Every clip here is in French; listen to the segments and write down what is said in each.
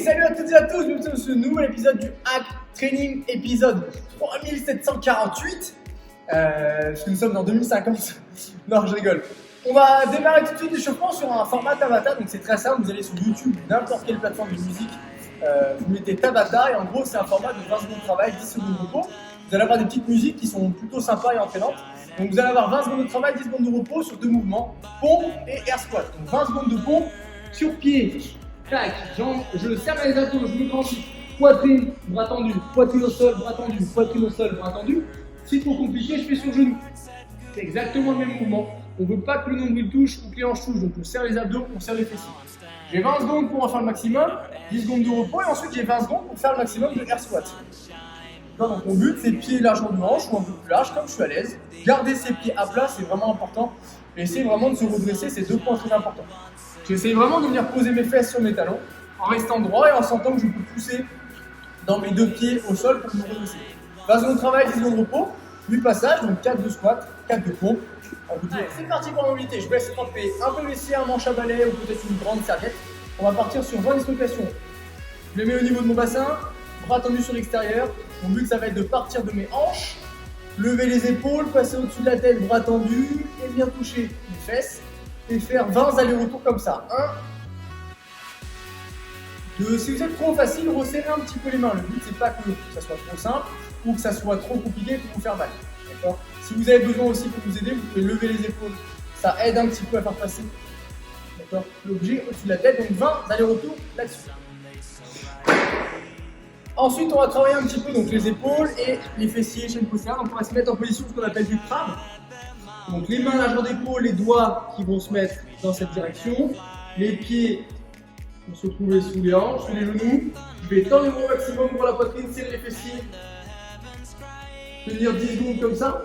Salut à toutes et à tous, bienvenue dans ce nouvel épisode du Hack Training, épisode 3748. Parce que nous sommes en 2050. Non, je rigole. On va démarrer tout de suite l'échauffement sur un format Tabata, donc c'est très simple, vous allez sur YouTube, n'importe quelle plateforme de musique, vous mettez Tabata et en gros c'est un format de 20 secondes de travail, 10 secondes de repos. Vous allez avoir des petites musiques qui sont plutôt sympas et entraînantes. Donc vous allez avoir 20 secondes de travail, 10 secondes de repos sur deux mouvements, pompe et air squat. Donc 20 secondes de pompe sur pied. Tac, je serre les abdos, je me grandis, poitrine, bras tendu, poitrine au sol, bras tendu, poitrine au sol, bras tendu. Si trop compliqué, je fais sur genou. C'est exactement le même mouvement. On ne veut pas que le nombril touche ou que les hanches touchent, donc on serre les abdos, on serre les fessiers. J'ai 20 secondes pour en faire le maximum, 10 secondes de repos et ensuite j'ai 20 secondes pour faire le maximum de air squat. Donc mon but c'est pieds largement de hanche ou un peu plus large, comme je suis à l'aise. Garder ses pieds à plat, c'est vraiment important. Et essayer vraiment de se redresser, c'est deux points très importants. J'essaie vraiment de venir poser mes fesses sur mes talons, en restant droit et en sentant que je peux pousser dans mes deux pieds au sol pour me redresser. 20 secondes de travail, 10 secondes de repos, 8 passages, donc 4 de squat, 4 de pompe. C'est parti pour la mobilité, je vais laisser tremper un peu vestiaire, un manche à balai ou peut-être une grande serviette. On va partir sur 20 dislocations. Je les mets au niveau de mon bassin, bras tendus sur l'extérieur. Mon but ça va être de partir de mes hanches, lever les épaules, passer au-dessus de la tête, bras tendus et bien toucher les fesses et faire 20 allers-retours comme ça. 1, 2, si vous êtes trop facile, resserrez un petit peu les mains. Le but c'est pas que ça soit trop simple ou que ça soit trop compliqué pour vous faire mal. D'accord ? Si vous avez besoin aussi pour vous aider, vous pouvez lever les épaules. Ça aide un petit peu à faire passer l'objet au-dessus de la tête, donc 20 allers-retours là-dessus. Ensuite, on va travailler un petit peu donc, les épaules et les fessiers, chaîne postérieure. Donc, on va se mettre en position ce qu'on appelle du crabe. Donc, les mains largeur d'épaule, les doigts qui vont se mettre dans cette direction. Les pieds vont se trouver sous les hanches, sous les genoux. Je vais tendre le bras au maximum pour la poitrine, serrer les fessiers. Tenir 10 secondes comme ça.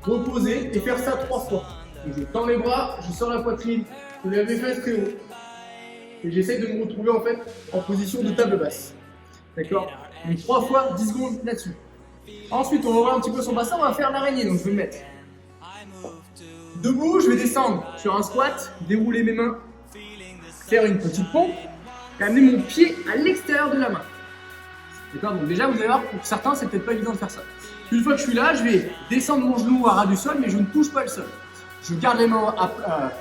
Reposer et faire ça 3 fois. Donc, je tends les bras, je sors la poitrine, je lève les fesses très haut. Et j'essaie de me retrouver en fait en position de table basse. D'accord ? Donc 3 fois 10 secondes là-dessus. Ensuite, on va voir un petit peu son bassin, on va faire l'araignée. Donc je vais me mettre debout, je vais descendre sur un squat, dérouler mes mains, faire une petite pompe et amener mon pied à l'extérieur de la main. D'accord ? Donc déjà, vous allez voir, pour certains, c'est peut-être pas évident de faire ça. Une fois que je suis là, je vais descendre mon genou à ras du sol, mais je ne touche pas le sol. Je garde les mains,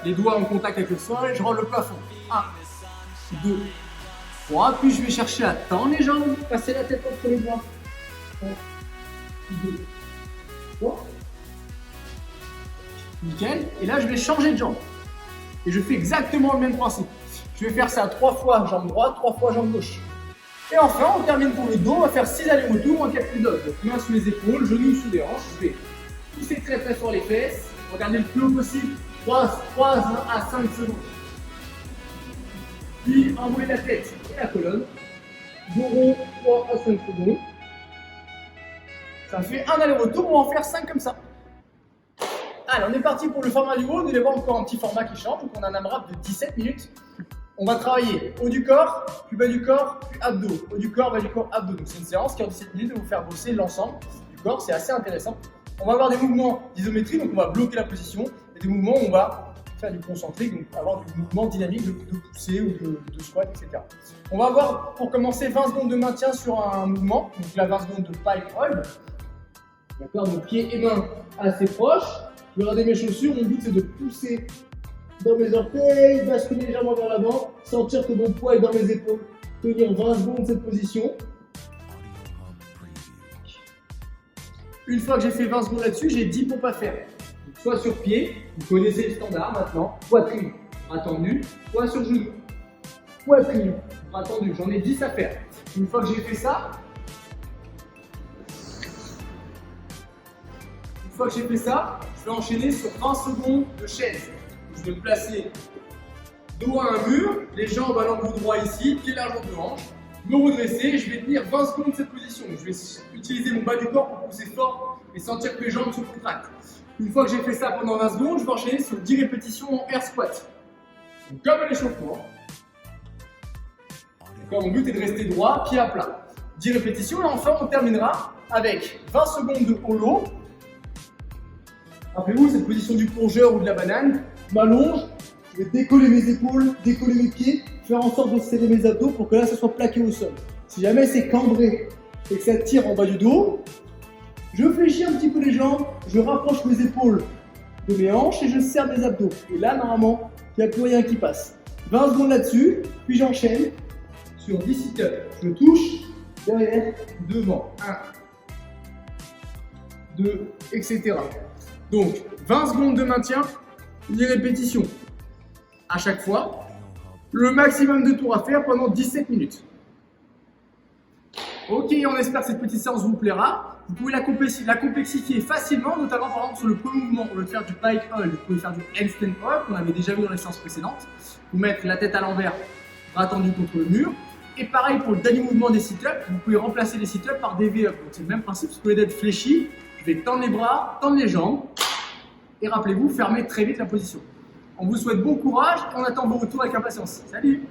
les doigts en contact avec le sol et je rends le plafond. 1, 2, 3, puis je vais chercher à tendre les jambes, passer la tête entre les bras. 1, 2, 3. Nickel. Et là, je vais changer de jambe. Et je fais exactement le même principe. Je vais faire ça 3 fois jambe droite, 3 fois jambe gauche. Et enfin, on termine pour le dos. On va faire 6 allers-retours en calcul d'os. Donc, main sous les épaules, genoux sous les hanches. Je vais pousser très très fort les fesses. Regardez le plus haut possible. 3 à 5 secondes. Puis enrouler la tête et la colonne. Dos rond, 3 à 5 secondes. Ça fait un aller-retour, on va en faire 5 comme ça. Allez, on est parti pour le format du haut. Vous allez voir encore un petit format qui change. Donc on a un AMRAP de 17 minutes. On va travailler haut du corps, plus bas du corps, puis abdos. Haut du corps, bas du corps, abdos. Donc c'est une séance qui en 17 minutes va vous faire bosser l'ensemble du corps. C'est assez intéressant. On va avoir des mouvements d'isométrie, donc on va bloquer la position. Et des mouvements où on va faire du concentrique, donc avoir du mouvement dynamique de pousser ou de squat, etc. On va avoir pour commencer 20 secondes de maintien sur un mouvement, donc là 20 secondes de pipe hold. D'accord, donc pieds et mains assez proches. Je vais regarder mes chaussures, mon but c'est de pousser dans mes orteils, basculer légèrement vers l'avant, sentir que mon poids est dans mes épaules, tenir 20 secondes de cette position. Une fois que j'ai fait 20 secondes là-dessus, j'ai 10 pompes à faire. Donc, soit sur pied, vous connaissez le standard maintenant, poitrine, bras tendu, soit sur genou, poitrine, bras tendu, j'en ai 10 à faire. Une fois que j'ai fait ça, je vais enchaîner sur 20 secondes de chaise. Je vais me placer dos à un mur, les jambes à l'angle droit ici, pieds largement de hanche, me redresser et je vais tenir 20 secondes de cette position. Je vais utiliser mon bas du corps pour pousser fort et sentir que mes jambes se contractent. Une fois que j'ai fait ça pendant 20 secondes, je vais enchaîner sur 10 répétitions en air squat. Donc, comme à l'échauffement. Mon but est de rester droit, pied à plat. 10 répétitions et enfin on terminera avec 20 secondes de holo. Rappelez-vous cette position du plongeur ou de la banane. Je m'allonge, je vais décoller mes épaules, décoller mes pieds, faire en sorte de serrer mes abdos pour que là, ça soit plaqué au sol. Si jamais c'est cambré et que ça tire en bas du dos, je fléchis un petit peu les jambes, je rapproche mes épaules de mes hanches et je serre mes abdos. Et là, normalement, il n'y a plus rien qui passe. 20 secondes là-dessus, puis j'enchaîne sur 10 sit-ups. Je touche, derrière, devant. 1, 2, etc. Donc, 20 secondes de maintien, 10 répétitions à chaque fois. Le maximum de tours à faire pendant 17 minutes. Ok, on espère que cette petite séance vous plaira. Vous pouvez la complexifier facilement, notamment par exemple sur le premier mouvement. Au lieu de faire du pike hold, vous pouvez faire du handstand hold, qu'on avait déjà vu dans les séances précédentes. Vous mettre la tête à l'envers, bras tendus contre le mur. Et pareil pour le dernier mouvement des sit-ups, vous pouvez remplacer les sit-ups par des V-up. Donc c'est le même principe, parce que au lieu d'être fléchi, je vais tendre les bras, tendre les jambes. Et rappelez-vous, fermez très vite la position. On vous souhaite bon courage et on attend vos retours avec impatience. Salut!